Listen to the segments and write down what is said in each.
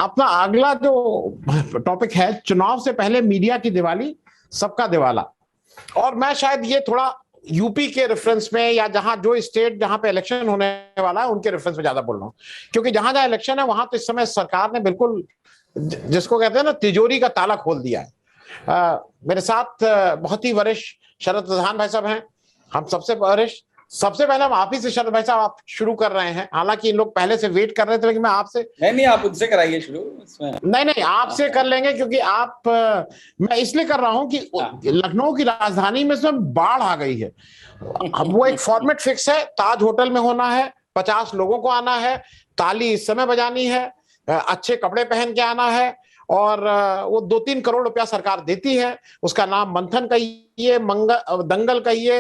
अपना अगला जो टॉपिक है, चुनाव से पहले मीडिया की दिवाली, सबका दिवाला। और मैं शायद ये थोड़ा यूपी के रेफरेंस में, या जहां जो स्टेट जहां पे इलेक्शन होने वाला है उनके रेफरेंस में ज्यादा बोल रहा हूं, क्योंकि जहां जहां इलेक्शन है वहां तो इस समय सरकार ने बिल्कुल जिसको कहते हैं ना तिजोरी का ताला खोल दिया है। मेरे साथ बहुत ही वरिष्ठ शरद प्रधान भाई साहब हैं, हम सबसे वरिष्ठ। सबसे पहले हम आप ही से, शरद भाई साहब, आप शुरू कर रहे हैं। हालांकि इन लोग पहले से वेट कर रहे थे, लेकिन मैं आपसे नहीं, आप उनसे कराइए शुरू इसमें। नहीं, आपसे कर लेंगे, क्योंकि आप मैं इसलिए कर रहा हूं कि लखनऊ की राजधानी में इसमें बाढ़ आ गई है। अब वो एक फॉर्मेट फिक्स है, ताज होटल में होना है, 50 लोगों को आना है, ताली इस समय बजानी है, अच्छे कपड़े पहन के आना है, और वो 2-3 करोड़ रुपया सरकार देती है। उसका नाम मंथन कहिए, दंगल कहिए,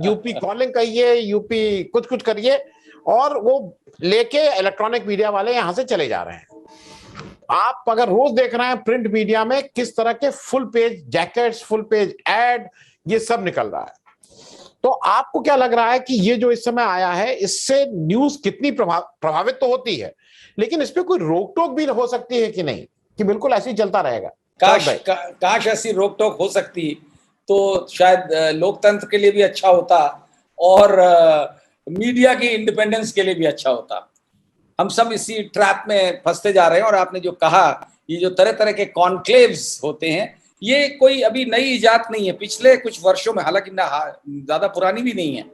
यूपी कॉलिंग कहिए, यूपी कुछ कुछ करिए, और वो लेके इलेक्ट्रॉनिक मीडिया वाले यहां से चले जा रहे हैं। आप अगर रोज देख रहे हैं प्रिंट मीडिया में किस तरह के full page jackets, full page add, ये सब निकल रहा है। तो आपको क्या लग रहा है कि ये जो इस समय आया है, इससे न्यूज कितनी प्रभावित तो होती है, लेकिन इस पे कोई रोक टोक भी हो सकती है कि नहीं, कि बिल्कुल ऐसे ही चलता रहेगा? काश ऐसी रोक टोक हो सकती तो शायद लोकतंत्र के लिए भी अच्छा होता, और मीडिया की इंडिपेंडेंस के लिए भी अच्छा होता। हम सब इसी ट्रैप में फंसते जा रहे हैं। और आपने जो कहा, ये जो तरह तरह के कॉन्क्लेव्स होते हैं, ये कोई अभी नई इजाद नहीं है। पिछले कुछ वर्षों में, हालांकि ना ज्यादा पुरानी भी नहीं है,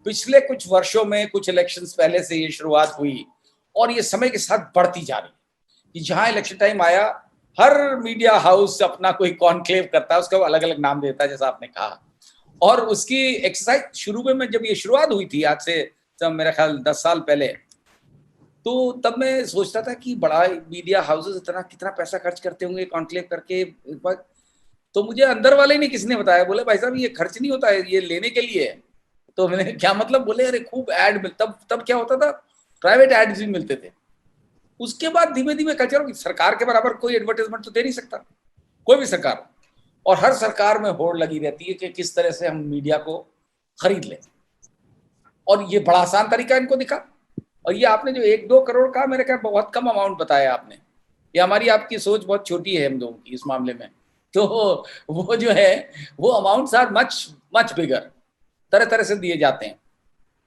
पिछले कुछ वर्षों में, कुछ इलेक्शंस पहले से ये शुरुआत हुई, और ये समय के साथ बढ़ती जा रही है कि जहां इलेक्शन टाइम आया, हर मीडिया हाउस अपना कोई कॉन्क्लेव करता है, उसका अलग अलग नाम देता है, जैसा आपने कहा। और उसकी एक्सरसाइज शुरू में जब ये शुरुआत हुई थी, आज से मेरा ख्याल 10 साल पहले, तो तब मैं सोचता था कि बड़ा मीडिया हाउसेस इतना कितना पैसा खर्च करते होंगे कॉन्क्लेव करके। तो मुझे अंदर वाले ने किसने बताया, बोले भाई साहब ये खर्च नहीं होता है, ये लेने के लिए है। तो मैंने क्या मतलब, बोले अरे खूब एड मिलता। तब क्या होता था, प्राइवेट एड्स भी मिलते थे। उसके बाद धीमे धीमे कल्चर, सरकार के बराबर कोई एडवर्टाइजमेंट तो दे नहीं सकता कोई भी सरकार, और हर सरकार में होड़ लगी रहती है कि किस तरह से हम मीडिया को खरीद लें। और ये बड़ा आसान तरीका इनको दिखा। और ये आपने जो 1-2 करोड़ का, मेरे ख्याल बहुत कम अमाउंट बताया आपने। ये हमारी आपकी सोच बहुत छोटी है हम लोगों की इस मामले में। तो वो जो है, वो amounts are much much bigger, तरह तरह से दिए जाते हैं।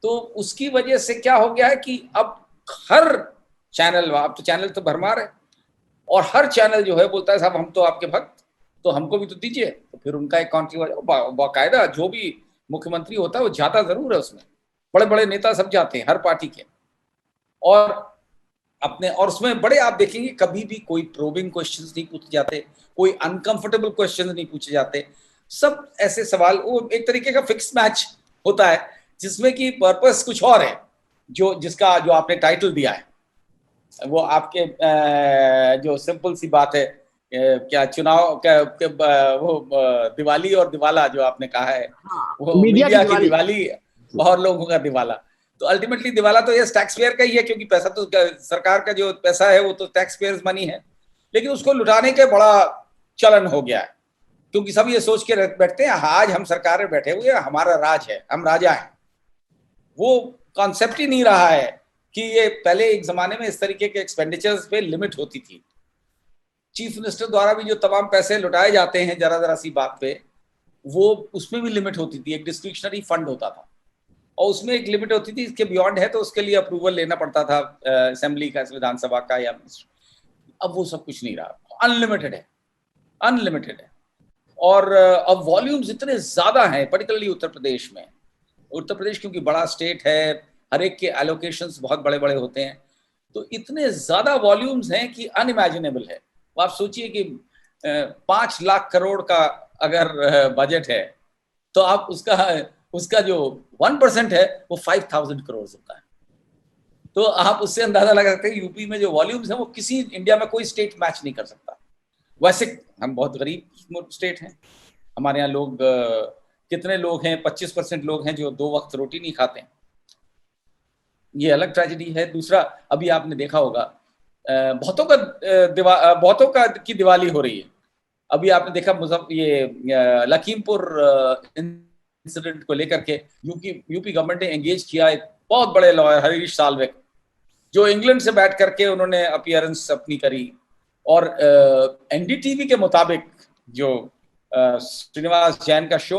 तो उसकी वजह से क्या हो गया है कि अब हर चैनल, अब तो चैनल तो भरमार है, और हर चैनल जो है बोलता है साहब हम तो आपके भक्त, तो हमको भी तो दीजिए। तो फिर उनका एक कॉन्ट्रीब्यूशन, बाकायदा जो भी मुख्यमंत्री होता है वो जाता जरूर है उसमें, बड़े बड़े नेता सब जाते हैं हर पार्टी के, और अपने, और उसमें बड़े आप देखेंगे कभी भी कोई प्रोबिंग क्वेश्चंस नहीं पूछे जाते, कोई अनकंफर्टेबल क्वेश्चंस नहीं पूछे जाते। सब ऐसे सवाल, वो एक तरीके का फिक्स मैच होता है जिसमें कि पर्पस कुछ और है, जो जिसका जो आपने टाइटल दिया है वो आपके जो सिंपल सी बात है, क्या चुनाव क्या वो दिवाली और दिवाला जो आपने कहा है, वो मीडिया की दिवाली और लोगों का दिवाला। तो अल्टीमेटली दिवाला तो ये टैक्स पेयर का ही है, क्योंकि पैसा तो सरकार का जो पैसा है वो तो टैक्स पेयर्स मनी है, लेकिन उसको लुटाने के बड़ा चलन हो गया है। क्योंकि सब ये सोच के बैठते हैं आज हम सरकार में बैठे हुए, हमारा राज है, हम राजा हैं। वो कॉन्सेप्ट ही नहीं रहा है कि ये पहले एक जमाने में इस तरीके के एक्सपेंडिचर्स पे लिमिट होती थी। चीफ मिनिस्टर द्वारा भी जो तमाम पैसे लुटाए जाते हैं जरा जरा सी बात पे, वो उसमें भी लिमिट होती थी। एक डिस्क्रिप्शनरी फंड होता था और उसमें एक लिमिट होती थी, इसके बियॉन्ड है तो उसके लिए अप्रूवल लेना पड़ता था असेंबली का, विधानसभा का, या अब वो सब कुछ नहीं रहा, अनलिमिटेड है, अनलिमिटेड है। और अब वॉल्यूम्स इतने ज्यादा हैं, पर्टिकुलरली उत्तर प्रदेश में। उत्तर प्रदेश क्योंकि बड़ा स्टेट है, हर एक के एलोकेशंस बहुत बड़े बड़े होते हैं, तो इतने ज्यादा वॉल्यूम्स हैं कि अनइमेजिनेबल है। आप सोचिए कि 5 लाख करोड़ का अगर बजट है, तो आप उसका जो 1% है वो 5000 करोड़ होता है। तो आप उससे अंदाजा लगा सकते हैं यूपी में जो वॉल्यूम्स हैं वो किसी इंडिया में कोई स्टेट मैच नहीं कर सकता। वैसे हम बहुत गरीब स्टेट हैं, हमारे यहाँ लोग कितने लोग हैं, 25% लोग हैं जो 2 वक्त रोटी नहीं खाते हैं, ये अलग ट्रेजेडी है। दूसरा, अभी आपने देखा होगा बहुतों का की दिवाली हो रही है। अभी आपने देखा ये लखीमपुर इंसिडेंट को लेकर के यूपी गवर्नमेंट ने एंगेज किया एक बहुत बड़े लॉयर हरीश साल्वे, जो इंग्लैंड से बैठ करके उन्होंने अपीयरेंस अपनी करी। और एनडीटीवी के मुताबिक जो श्रीनिवास जैन का शो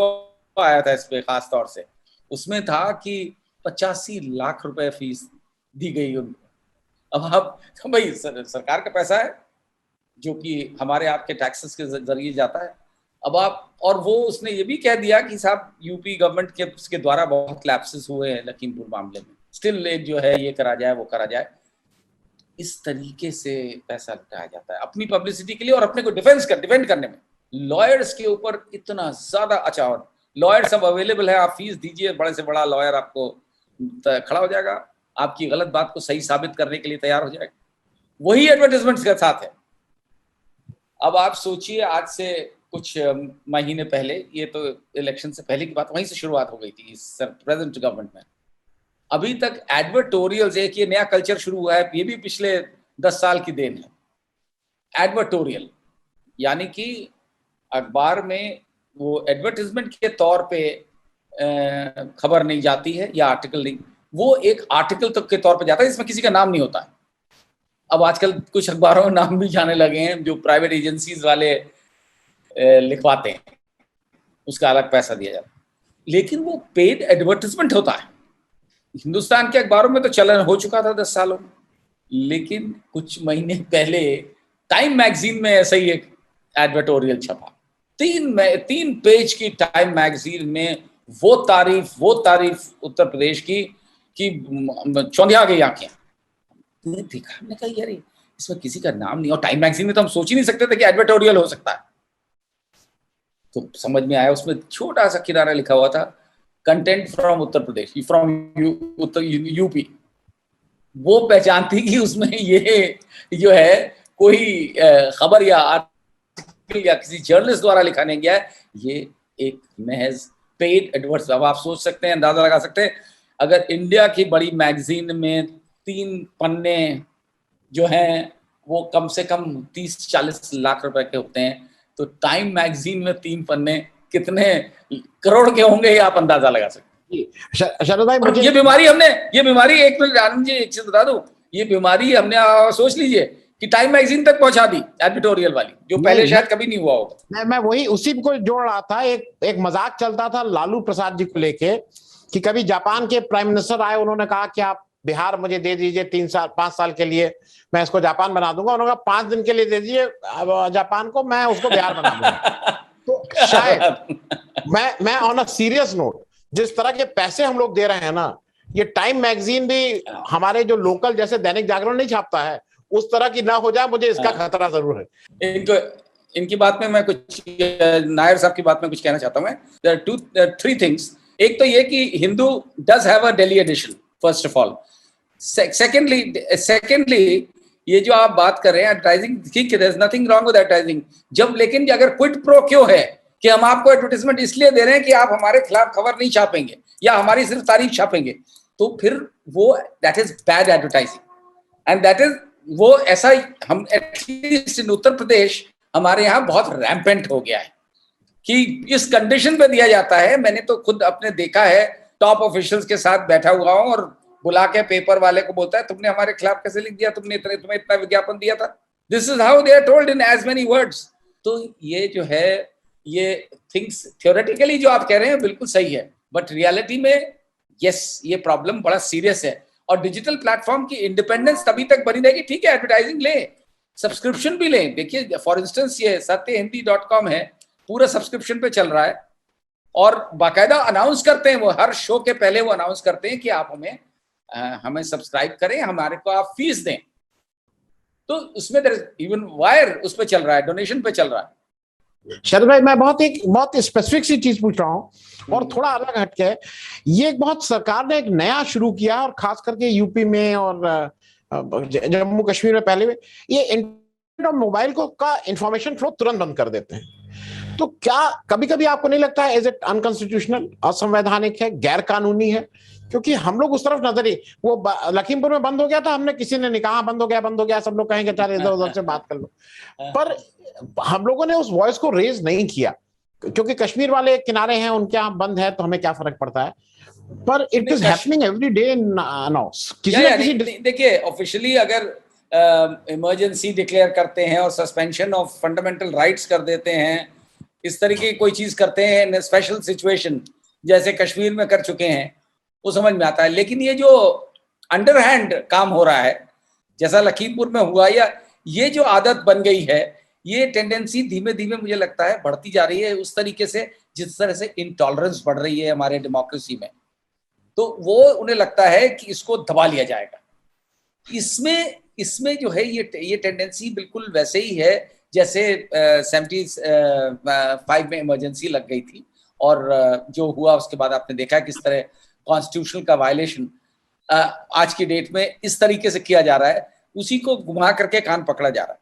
आया था इस पे खास तौर से, उसमें था कि 85 लाख रुपए फीस दी गई उनको। अब आप तो भाई सरकार का पैसा है जो कि हमारे आपके टैक्सेस के जरिए जाता है। अब आप, और वो उसने ये भी कह दिया कि साहब यूपी गवर्नमेंट के द्वारा बहुत लैप्सेस हुए हैं लखीमपुर मामले में, स्टिल एक जो है ये करा जाए वो करा जाए। इस तरीके से पैसा लुटाया जाता है अपनी पब्लिसिटी के लिए और अपने को डिफेंड करने में। लॉयर्स के ऊपर इतना ज्यादा, अच्छा और लॉयर सब अवेलेबल है, आप फीस दीजिए, बड़े से बड़ा लॉयर आपको खड़ा हो जाएगा, आपकी गलत बात को सही साबित करने के लिए तैयार हो जाएगा। वही एडवर्टाइजमेंट्स के साथ है। अब आप सोचिए, आज से कुछ महीने पहले, ये तो इलेक्शन से पहले की बात, वहीं से शुरुआत हो गई थी प्रेजेंट गवर्नमेंट में। अभी तक एडवर्टोरियल्स, एक ये नया कल्चर शुरू हुआ है, ये भी पिछले 10 साल की देन है। एडवर्टोरियल यानी कि अखबार में वो एडवर्टाइजमेंट के तौर पे खबर नहीं जाती है या आर्टिकल नहीं, वो एक आर्टिकल तक के तौर पे जाता है जिसमें किसी का नाम नहीं होता है। अब आजकल कुछ अखबारों में नाम भी जाने लगे हैं, जो प्राइवेट एजेंसीज वाले लिखवाते हैं, उसका अलग पैसा दिया जाता है, लेकिन वो पेड एडवर्टाइजमेंट होता है। हिंदुस्तान के अखबारों में तो चलन हो चुका था 10 सालों में, लेकिन कुछ महीने पहले टाइम मैगजीन में ऐसा ही एक एडवर्टोरियल छपा। 3 पेज की टाइम मैगजीन में वो तारीफ उत्तर प्रदेश की कि चौंधिया गई आंखें। देखा, हमने कहा यार इसमें किसी का नाम नहीं, और टाइम मैगजीन में तो हम सोच ही नहीं सकते थे कि एडवर्टोरियल हो सकता है। तो समझ में आया, उसमें छोटा सा किनारा लिखा हुआ था, content from Uttar Pradesh, from UP. वो पहचानती कि उसमें ये जो है कोई खबर या आर्टिकल या किसी जर्नलिस्ट द्वारा लिखा नहीं गया है, ये एक महज पेड एडवर्ट्स। अब आप सोच सकते हैं, अंदाजा लगा सकते हैं, अगर इंडिया की बड़ी मैगजीन में 3 पन्ने जो हैं वो कम से कम 30-40 लाख रुपए के होते हैं, तो टाइम मैगजीन में 3 पन्ने कितने करोड़ के होंगे, ये आप अंदाजा लगा सकते हैं। शरद भाई, मुझे ये बीमारी एक मिनट आनंद जी, एक चीज बता दूं, ये बीमारी हमने सोच लीजिए कि टाइम मैगजीन तक पहुंचा दी, एडिटोरियल वाली, जो पहले शायद कभी नहीं हुआ होगा। मैं वही उसी को जोड़ रहा था। एक मजाक चलता था लालू प्रसाद जी को लेके कि कभी जापान के प्राइम मिनिस्टर आए, उन्होंने कहा कि आप बिहार मुझे दे दीजिए 5 साल के लिए, मैं इसको जापान बना दूंगा। उन्होंने कहा 5 दिन के लिए दे दीजिए जापान को, मैं उसको बिहार बना दूंगा। तो शायद मैं ऑन अ सीरियस नोट, जिस तरह के पैसे हम लोग दे रहे हैं ना, ये टाइम मैगजीन भी हमारे जो लोकल जैसे दैनिक जागरण नहीं छापता है, उस तरह की ना हो जाए, मुझे इसका खतरा जरूर है। इनकी बात में मैं कुछ, नायर साहब की बात में कुछ कहना चाहता हूं मैं। There are 3 things. एक तो ये कि Hindu does have a Delhi edition, first of all. Secondly ये जो आप बात कर रहे हैं एडवर्टाइजिंग, ठीक है, there is nothing wrong with advertising, जब, लेकिन अगर क्विड प्रो क्यों है कि हम आपको एडवर्टाइजमेंट इसलिए दे रहे हैं कि आप हमारे खिलाफ खबर नहीं छापेंगे या हमारी सिर्फ तारीफ छापेंगे, तो फिर वो that is bad advertising. And that is वो ऐसा, हम एटलीस्ट इन उत्तर प्रदेश हमारे यहाँ बहुत रैम्पेंट हो गया है कि इस कंडीशन पे दिया जाता है। मैंने तो खुद अपने देखा है, टॉप ऑफिशियल्स के साथ बैठा हुआ हूं और बुला के पेपर वाले को बोलता है, तुमने हमारे खिलाफ कैसे लिख दिया, तुम्हें इतना विज्ञापन दिया था। This is how they are told in as many words. तो ये जो है, ये थिंग्स थ्योरेटिकली जो आप कह रहे हैं बिल्कुल सही है, बट रियलिटी में यस, ये प्रॉब्लम बड़ा सीरियस है। और डिजिटल प्लेटफॉर्म की इंडिपेंडेंस तभी तक बनी रहेगी, ठीक है, एडवर्टाइजिंग लें, सब्सक्रिप्शन भी लें। देखिए फॉर इंस्टेंस ये satyahindi.com है, पूरा सब्सक्रिप्शन पे चल रहा है, और बाकायदा अनाउंस करते हैं, वो हर शो के पहले वो अनाउंस करते हैं कि आप हमें सब्सक्राइब करें, हमारे को आप फीस दें। तो उसमें इवन वायर उस पे चल रहा है, डोनेशन पे चल रहा है। शरद भाई, मैं बहुत स्पेसिफिक सी चीज पूछ रहा हूँ और थोड़ा अलग हटके, ये एक बहुत सरकार ने एक नया शुरू किया, और खास करके यूपी में और जम्मू कश्मीर में पहले में, ये इंटरनेट और मोबाइल का इंफॉर्मेशन फ्लो तुरंत बंद कर देते हैं। तो क्या कभी कभी आपको नहीं लगता है, इज इट अनकॉन्स्टिट्यूशनल, असंवैधानिक है, गैर कानूनी है? क्योंकि हम लोग उस तरफ नजर ही, वो लखीमपुर में बंद हो गया था, हमने किसी ने नहीं कहा बंद हो गया, सब लोग कहेंगे चल इधर उधर से बात कर लो, पर हम लोगों ने उस वॉइस को रेज नहीं किया, क्योंकि कश्मीर वाले किनारे हैं, उनके यहाँ बंद है तो हमें क्या फर्क पड़ता है। पर it is happening every day now. किसी ना किसी देखिए ऑफिशियली अगर इमरजेंसी डिक्लेयर करते हैं और सस्पेंशन ऑफ फंडामेंटल राइट्स कर देते हैं, इस तरीके की कोई चीज करते हैं इन स्पेशल सिचुएशन जैसे कश्मीर में कर चुके हैं, वो समझ में आता है। लेकिन ये जो अंडरहैंड काम हो रहा है जैसा लखीमपुर में हुआ, या ये जो आदत बन गई है, ये टेंडेंसी धीमे धीमे मुझे लगता है बढ़ती जा रही है उस तरीके से जिस तरह से इंटॉलरेंस बढ़ रही है हमारे डेमोक्रेसी में। तो वो उन्हें लगता है कि इसको दबा लिया जाएगा। इसमें जो है ये टेंडेंसी बिल्कुल वैसे ही है जैसे 75 में इमरजेंसी लग गई थी, और जो हुआ उसके बाद आपने देखा किस तरह कॉन्स्टिट्यूशन का वायलेशन आज की डेट में इस तरीके से किया जा रहा है, उसी को घुमा करके कान पकड़ा जा रहा है।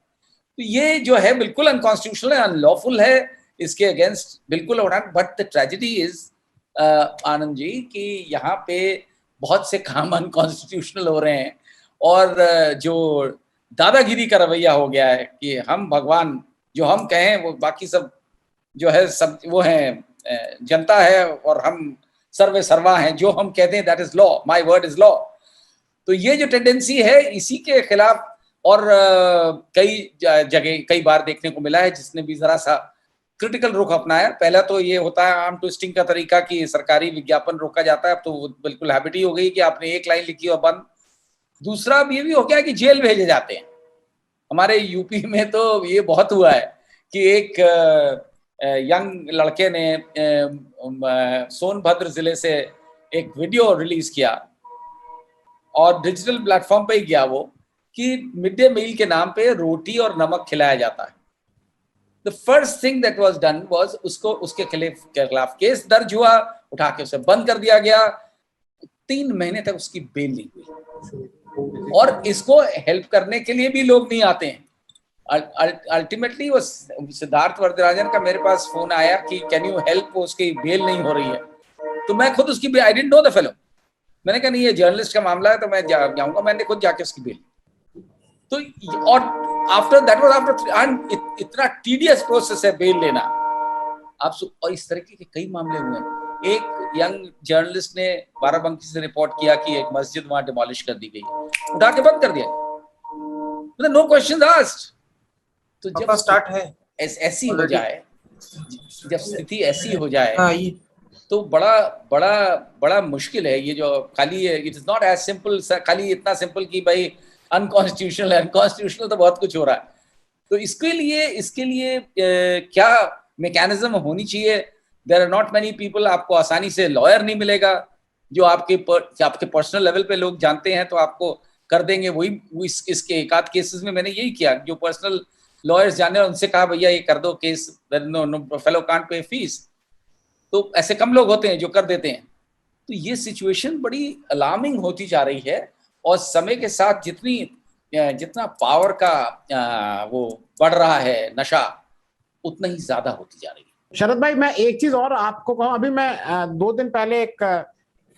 तो ये जो है बिल्कुल अनकॉन्स्टिट्यूशनल है, अनलॉफुल है, इसके अगेंस्ट बिल्कुल हो रहा है। But the tragedy is Anand ji कि यहाँ पे बहुत से काम अनकॉन्स्टिट्यूशनल हो रहे हैं, और जो दादागिरी का रवैया हो गया है कि हम भगवान, जो हम कहें वो बाकी सब जो है सब वो है जनता है, और हम सर्वे सर्वा हैं, जो हम कहते हैं that is law, my word is law. तो ये जो टेंडेंसी है इसी के खिलाफ और कई जगह कई बार देखने को मिला है जिसने भी जरा सा क्रिटिकल रुख अपनाया। पहला तो ये होता है आर्म ट्विस्टिंग का तरीका कि सरकारी विज्ञापन रोका जाता है, अब तो बिल्कुल हैबिट ही हो गई कि आपने एक लाइन लिखी और बंद। दूसरा ये भी हो गया कि जेल भेजे जाते हैं। हमारे यूपी में तो ये बहुत हुआ है कि एक यंग लड़के ने सोनभद्र जिले से एक वीडियो रिलीज किया और डिजिटल प्लेटफॉर्म पे ही गया वो, कि मिड डे मील के नाम पे रोटी और नमक खिलाया जाता है। The first thing that was done was उसके खिलाफ केस दर्ज हुआ, उठा के उसे बंद कर दिया गया। 3 महीने तक उसकी बेल नहीं हुई, और इसको हेल्प करने के लिए भी लोग नहीं आते हैं। अल्टीमेटली वो सिद्धार्थ वरदराजन का मेरे पास फोन आया कि कैन यू हेल्प, उसकी बेल नहीं हो रही है। तो मैं खुद उसकी, I didn't know the fellow, मैंने कहा नहीं ये जर्नलिस्ट का मामला है तो मैं जाऊंगा। मैंने खुद जाके उसकी बेल, तो और आफ्टर दैट वाज आफ्टर इतना टीडियस प्रोसेस है बेल लेना आप। और इस तरीके के कई मामले हुए हैं। एक यंग जर्नलिस्ट ने बाराबंकी से रिपोर्ट किया कि एक मस्जिद वहां डिमोलिश कर दी गई, उठा के बंद कर दिया, मतलब नो क्वेश्चंस आस्क्ड। तो जब स्टार्ट है ऐसी हो जाए, जब स्थिति ऐसी हो जाए तो बड़ा बड़ा बड़ा मुश्किल है। ये जो खाली it is not as simple, खाली इतना सिंपल कि भाई अनकॉन्स्टिट्यूशनल है, अनकॉन्स्टिट्यूशनल तो बहुत कुछ हो रहा है। तो इसके लिए क्या मैकेनिज्म होनी चाहिए? There are not many people, आपको आसानी से लॉयर नहीं मिलेगा जो आपके पर्सनल लेवल पे लोग जानते हैं तो आपको कर देंगे। वही इसके एक आध केसेस में मैंने यही किया, जो पर्सनल लॉयर्स जाने उनसे कहा भैया ये कर दो case, no fellow can't pay fees. तो ऐसे कम लोग होते हैं जो कर देते हैं। तो ये सिचुएशन बड़ी अलार्मिंग होती जा रही है, और समय के साथ जितना पावर का वो बढ़ रहा है नशा, उतना ही ज्यादा होती जा रही है। शरद भाई मैं एक चीज और आपको कहूं, अभी मैं 2 दिन पहले एक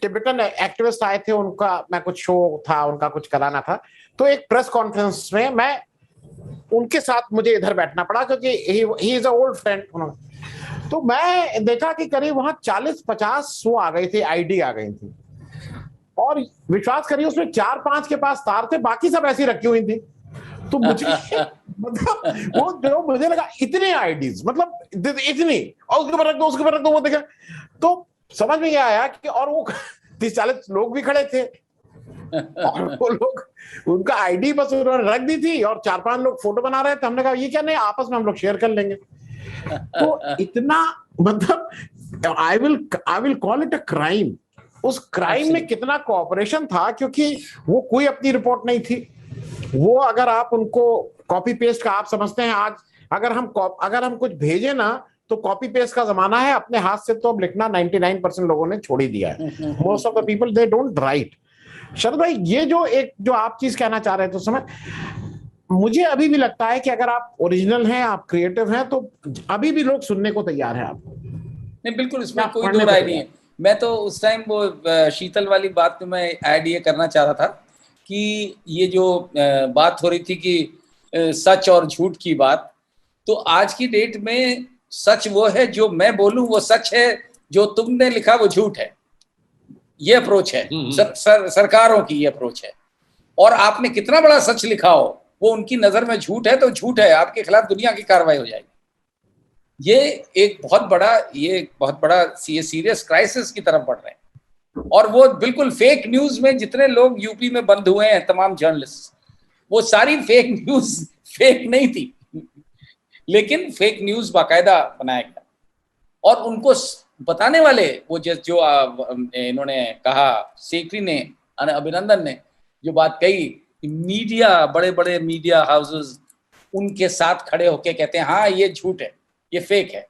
टिबेटन एक्टिविस्ट आए थे, उनका मैं कुछ शो था उनका कुछ कराना था, तो एक प्रेस कॉन्फ्रेंस में मैं उनके साथ मुझे इधर बैठना पड़ा क्योंकि he is a old friend. तो मैं देखा कि करीब वहां 40-50 वो आ गई थी, आईडी आ गई थी, और विश्वास करिए उसमें 4-5 के पास तार थे, बाकी सब ऐसी रखी हुई थी। तो मुझे मतलब वो जो मुझे लगा इतने आईडीज, मतलब इतनी, और उसके ऊपर रख दो उसके ऊपर रख दो, वो देखा तो समझ में आया कि, और वो 30-40 लोग भी खड़े थे और वो लोग उनका आईडी बस उन्होंने रख दी थी, और 4-5 लोग फोटो बना रहे थे। हमने कहा ये क्या, नहीं आपस में हम लोग शेयर कर लेंगे। तो इतना मतलब I will call it a crime. उस क्राइम में कितना कोऑपरेशन था, क्योंकि वो कोई अपनी रिपोर्ट नहीं थी। वो अगर आप उनको कॉपी पेस्ट का आप समझते हैं, आज अगर हम कुछ भेजे ना तो कॉपी पेस्ट का जमाना है, अपने हाथ से तो अब लिखना 99% लोगों ने छोड़ ही दिया है। Most of the people they don't write. Sharad भाई ये जो आप चीज कहना चाह रहे थे उस समय, मुझे अभी भी लगता है कि अगर आप ओरिजिनल हैं, आप क्रिएटिव हैं, तो अभी भी लोग सुनने को तैयार हैं आपको। नहीं बिल्कुल, इसमें कोई दो राय नहीं है। मैं तो उस टाइम वो शीतल वाली बात में मैं ऐड ये करना चाह रहा था कि ये जो बात हो रही थी कि सच और झूठ की बात, तो आज की डेट में सच वो है जो मैं बोलूं वो सच है, जो तुमने लिखा वो झूठ है। ये अप्रोच है सरकारों की, ये अप्रोच है। और आपने कितना बड़ा सच लिखा हो, वो उनकी नजर में झूठ है तो झूठ है, आपके खिलाफ दुनिया की कार्रवाई हो जाएगी। ये एक बहुत बड़ा ये सीरियस क्राइसिस की तरफ बढ़ रहे हैं। और वो बिल्कुल फेक न्यूज में जितने लोग यूपी में बंद हुए हैं, तमाम जर्नलिस्ट, वो सारी फेक न्यूज फेक नहीं थी, लेकिन फेक न्यूज बाकायदा बनाया गया। और उनको बताने वाले वो जो इन्होंने कहा, सेक्री ने, अभिनंदन ने जो बात कही, मीडिया, बड़े बड़े मीडिया हाउसेस उनके साथ खड़े होके कहते हैं हाँ ये झूठ है, ये फेक है।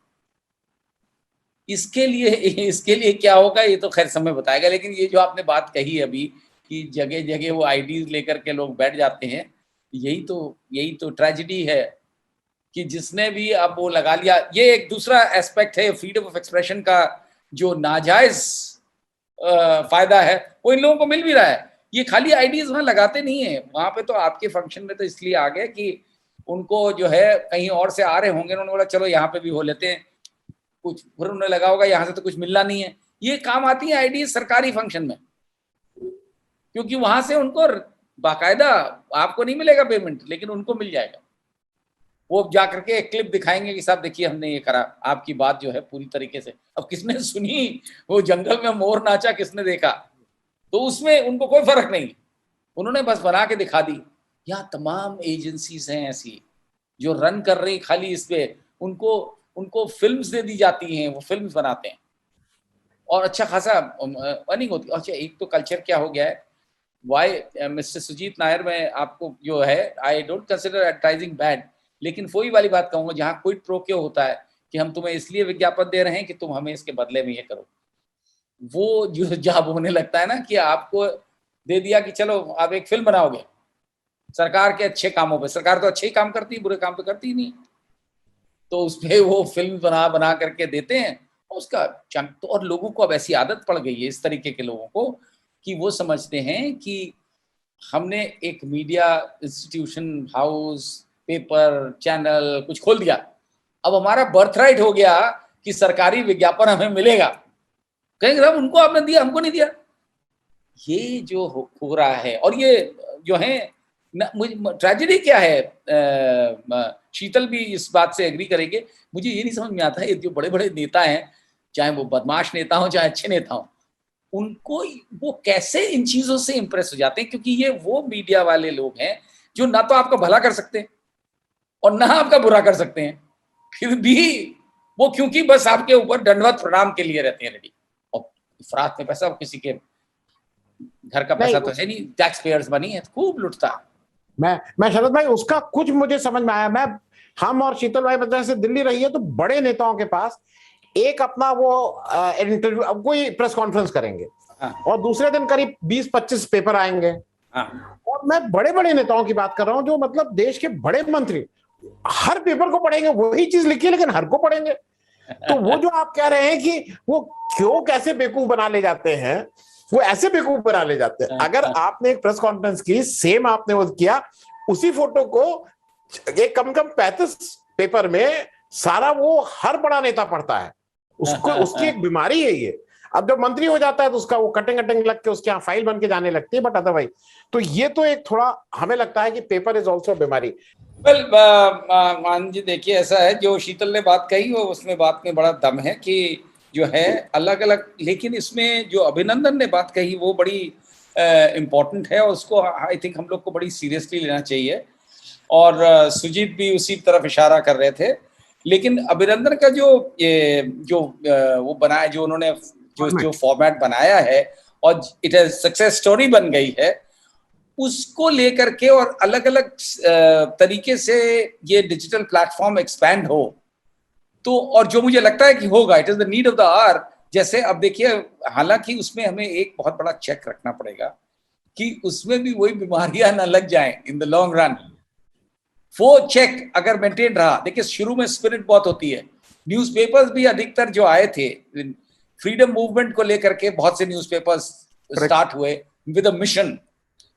इसके लिए क्या होगा ये तो खैर समय बताएगा। लेकिन ये जो आपने बात कही अभी कि जगह जगह वो आईडीज लेकर के लोग बैठ जाते हैं, यही तो ट्रेजेडी है कि जिसने भी अब वो लगा लिया। ये एक दूसरा एस्पेक्ट है फ्रीडम ऑफ एक्सप्रेशन का, जो नाजायज फायदा है वो इन लोगों को मिल भी रहा है। ये खाली आईडीज वहां लगाते नहीं है, वहां पे तो आपके फंक्शन में तो इसलिए आ गए कि उनको जो है कहीं और से आ रहे होंगे, उन्होंने बोला चलो यहाँ पे भी हो लेते हैं कुछ, फिर उन्हें लगा होगा यहाँ से तो कुछ मिलना नहीं है। ये काम आती है आईडीज सरकारी फंक्शन में, क्योंकि वहां से उनको बाकायदा, आपको नहीं मिलेगा पेमेंट लेकिन उनको मिल जाएगा। वो जाकर के एक क्लिप दिखाएंगे कि साहब देखिए हमने ये करा, आपकी बात जो है पूरी तरीके से। अब किसने सुनी, वो जंगल में मोर नाचा किसने देखा, तो उसमें उनको कोई फर्क नहीं, उन्होंने बस बना के दिखा दी। यहाँ तमाम एजेंसीज हैं ऐसी जो रन कर रही खाली इस पे, उनको फिल्म्स दे दी जाती हैं, वो फिल्म्स बनाते हैं और अच्छा खासा अर्निंग होती है। अच्छा एक तो कल्चर क्या हो गया है, वाई मिस्टर सुजीत नायर, में आपको जो है, I don't consider advertising bad, लेकिन वही वाली बात कहूंगा जहाँ क्विड प्रो क्यो होता है कि हम तुम्हें इसलिए विज्ञापन दे रहे हैं कि तुम हमें इसके बदले में ये करो। वो जो जब होने लगता है ना कि आपको दे दिया कि चलो आप एक फिल्म बनाओगे सरकार के अच्छे कामों पे, सरकार तो अच्छे ही काम करती है, बुरे काम तो करती ही नहीं, तो उसपे वो फिल्म बना करके देते हैं उसका चंक। तो और लोगों को अब ऐसी आदत पड़ गई है इस तरीके के लोगों को कि वो समझते हैं कि हमने एक media institution, house, paper, channel कुछ खोल दिया, अब हमारा बर्थराइट हो गया कि सरकारी विज्ञापन हमें मिलेगा। कहेंगे साहब उनको आपने दिया, हमको नहीं दिया। ये जो हो रहा है, और ये जो है ट्रेजेडी क्या है, शीतल भी इस बात से एग्री करेंगे, मुझे ये नहीं समझ में आता है, जो बड़े बड़े नेता हैं, चाहे वो बदमाश नेता हो चाहे अच्छे नेता हो, उनको वो कैसे इन चीजों से इंप्रेस हो जाते हैं, क्योंकि ये वो मीडिया वाले लोग हैं जो ना तो आपका भला कर सकते हैं और ना आपका बुरा कर सकते हैं, फिर भी वो क्योंकि बस आपके ऊपर दंडवत प्रणाम के लिए रहते हैं रेडी। और इफरात में पैसा, किसी के घर का पैसा तो है नहीं, टैक्स पेयर्स मनी है, खूब लुटता है। मैं शरद भाई उसका कुछ मुझे समझ में आया। हम और शीतल भाई बता से दिल्ली रही है तो बड़े नेताओं के पास एक अपना वो इंटरव्यू, अब कोई प्रेस कॉन्फ्रेंस करेंगे और दूसरे दिन करीब 20-25 पेपर आएंगे। और मैं बड़े बड़े नेताओं की बात कर रहा हूं जो मतलब देश के बड़े मंत्री हर पेपर को पढ़ेंगे, वही चीज लिखी है लेकिन हर को पढ़ेंगे। तो वो जो आप कह रहे हैं कि वो क्यों कैसे बेवकूफ बना ले जाते हैं, वो ऐसे बेवकूफ बना ले जाते हैं। अगर आपने एक प्रेस कॉन्फ्रेंस की, सेम आपने वो किया, उसी फोटो को एक कम 35 पेपर में सारा वो हर बड़ा नेता पढ़ता है, उसको उसकी एक बीमारी है ये। अब जब मंत्री हो जाता है तो उसका वो कटिंग लग के उसके यहाँ फाइल बन के जाने लगती है, बट अदरवाइज तो ये तो एक थोड़ा हमें लगता है कि पेपर इज ऑल्सो बीमारी। वेल मान जी देखिए, ऐसा है जो शीतल ने बात कही वो उसमें बात में बड़ा दम है कि जो है अलग अलग, लेकिन इसमें जो अभिनंदन ने बात कही वो बड़ी इम्पोर्टेंट है और उसको आई थिंक हम लोग को बड़ी सीरियसली लेना चाहिए। और सुजीत भी उसी तरफ इशारा कर रहे थे। लेकिन अभिनंदन का जो वो बनाया, जो उन्होंने जो फॉर्मेट बनाया है और इट इज सक्सेस स्टोरी बन गई है, उसको लेकर के और अलग अलग तरीके से ये डिजिटल प्लेटफॉर्म एक्सपैंड हो तो, और जो मुझे लगता है कि होगा, it is the need of the hour. जैसे अब देखिए, हालांकि उसमें हमें एक बहुत बड़ा चेक रखना पड़ेगा कि उसमें भी वही बीमारियां ना लग जाएं इन द लॉन्ग रन। वो चेक अगर मेंटेन रहा, देखिए शुरू में स्पिरिट बहुत होती है, न्यूज़पेपर्स भी अधिकतर जो आए थे फ्रीडम मूवमेंट को लेकर के, बहुत से न्यूज़पेपर्स स्टार्ट हुए विद अ मिशन।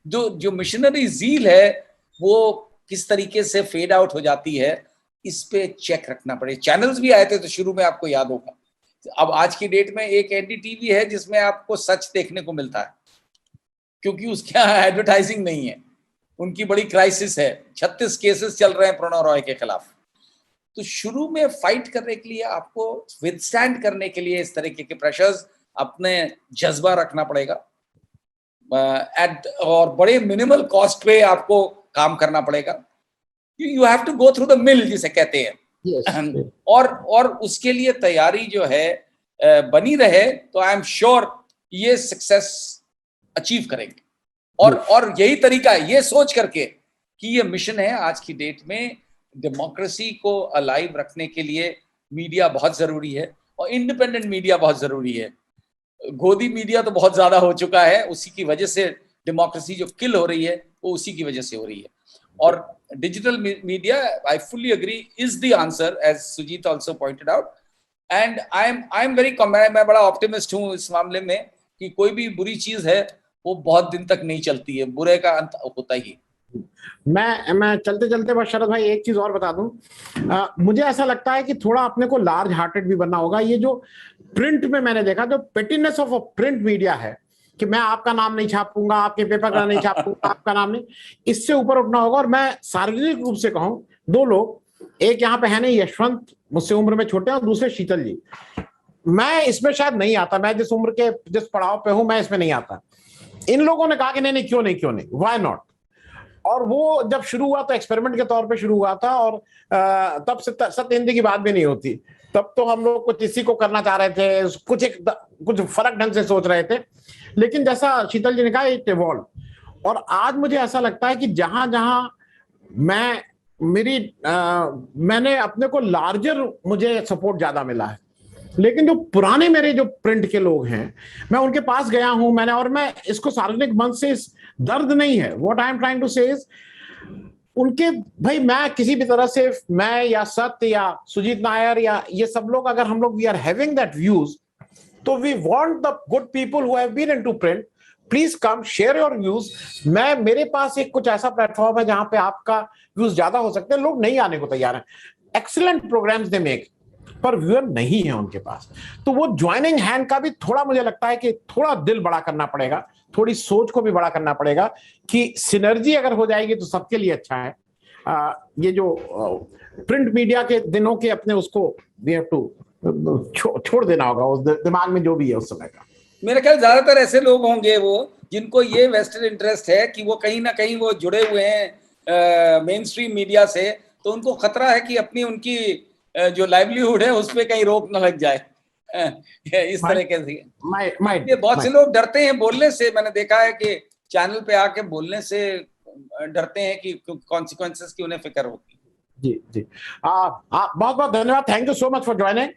जो मिशनरी जील है वो किस तरीके से फेड आउट हो जाती है, इस पे चेक रखना पड़े। चैनल्स भी आए थे तो शुरू में आपको याद होगा अब आज की डेट में एक एनडीटीवी है जिसमें आपको सच देखने को मिलता है, क्योंकि उसके यहाँ एडवर्टाइजिंग नहीं है। उनकी बड़ी क्राइसिस है, 36 केसेस चल रहे हैं प्रणव रॉय के खिलाफ। तो शुरू में फाइट करने के लिए, आपको विथस्टैंड करने के लिए इस तरीके के प्रेशर्स, अपने जज्बा रखना पड़ेगा, और बड़े मिनिमल कॉस्ट पे आपको काम करना पड़ेगा। You have to go through the mill जिसे कहते हैं। yes. और उसके लिए तैयारी जो है बनी रहे, तो आई एम श्योर ये सक्सेस अचीव करेंगे। और यही तरीका है, ये सोच करके कि ये मिशन है आज की डेट में, डेमोक्रेसी को अलाइव रखने के लिए मीडिया बहुत जरूरी है, और इंडिपेंडेंट मीडिया बहुत जरूरी है। गोदी मीडिया तो बहुत ज्यादा हो चुका है, उसी की वजह से डेमोक्रेसी जो किल हो रही है वो उसी की वजह से हो रही है। और digital media, I fully agree, is the answer, as Sujit also pointed out. And I am very, मैं बड़ा ऑप्टिमिस्ट हूँ इस मामले में कि कोई भी बुरी चीज है वो बहुत दिन तक नहीं चलती है, बुरे का अंत होता ही। मैं चलते चलते बस शरद भाई एक चीज और बता दूं, मुझे ऐसा लगता है कि थोड़ा अपने को लार्ज हार्टेड भी बनना होगा। ये जो प्रिंट में मैंने देखा, जो पेटिनेस ऑफ अ प्रिंट मीडिया है कि मैं आपका नाम नहीं छापूंगा, आपके पेपर का नहीं छापूंगा, आपका नाम नहीं, इससे ऊपर उठना होगा। और मैं सार्वजनिक रूप से कहूं, दो लोग, एक यहाँ पे है नहीं, यशवंत मुझसे उम्र में छोटे हैं, और दूसरे शीतल जी। मैं इसमें शायद नहीं आता, मैं जिस उम्र के जिस पड़ाव पे हूं मैं इसमें नहीं आता। इन लोगों ने कहा कि नहीं क्यों नहीं, व्हाई नॉट। और वो जब शुरू हुआ तो एक्सपेरिमेंट के तौर पे शुरू हुआ था, और तब से सत्य हिंदी की बात भी नहीं होती। तब तो हम लोग कुछ इसी को करना चाह रहे थे, कुछ फर्क ढंग से सोच रहे थे। लेकिन जैसा शीतल जी ने कहा, इट इवॉल्व। और आज मुझे ऐसा लगता है कि जहां जहां मैंने अपने को लार्जर, मुझे सपोर्ट ज्यादा मिला है। लेकिन जो पुराने मेरे जो प्रिंट के लोग हैं, मैं उनके पास गया हूं मैंने, और मैं इसको सार्वजनिक मंच से, इस दर्द नहीं है, what I am trying to say is, उनके भाई, मैं किसी भी तरह से, मैं या सत्य या सुजीत नायर या ये सब लोग, अगर हम लोग we are having that views, तो we want the good people who have been into print, please come share your views. मेरे पास एक कुछ ऐसा प्लेटफॉर्म है जहां पे आपका व्यूज ज्यादा हो सकते हैं। लोग नहीं आने को तैयार हैं, एक्सीलेंट प्रोग्राम्स दे मेक, पर व्यूअर नहीं है उनके पास। तो वो ज्वाइनिंग हैंड का भी थोड़ा मुझे लगता है कि थोड़ा दिल बड़ा करना पड़ेगा, थोड़ी सोच को भी बड़ा करना पड़ेगा, कि सिनर्जी अगर हो जाएगी तो सबके लिए अच्छा है। ये जो प्रिंट मीडिया के दिनों के अपने उसको वी हैव टू छोड़ देना होगा, उस दिमाग में जो भी है उस समय का। मेरे ख्याल ज्यादातर ऐसे लोग होंगे वो जिनको ये वेस्टेड इंटरेस्ट है कि वो कहीं ना कहीं वो जुड़े हुए हैं मेन स्ट्रीम मीडिया से, तो उनको खतरा है कि अपनी उनकी जो लाइवलीहुड है उस पर कहीं रोक न लग जाए। इस तरह के ये बहुत से लोग डरते हैं बोलने से। मैंने देखा है कि चैनल पे आके बोलने से डरते हैं कि कॉन्सिक्वेंसेस की उन्हें फिक्र होगी। जी जी, बहुत बहुत धन्यवाद, thank you so much for joining.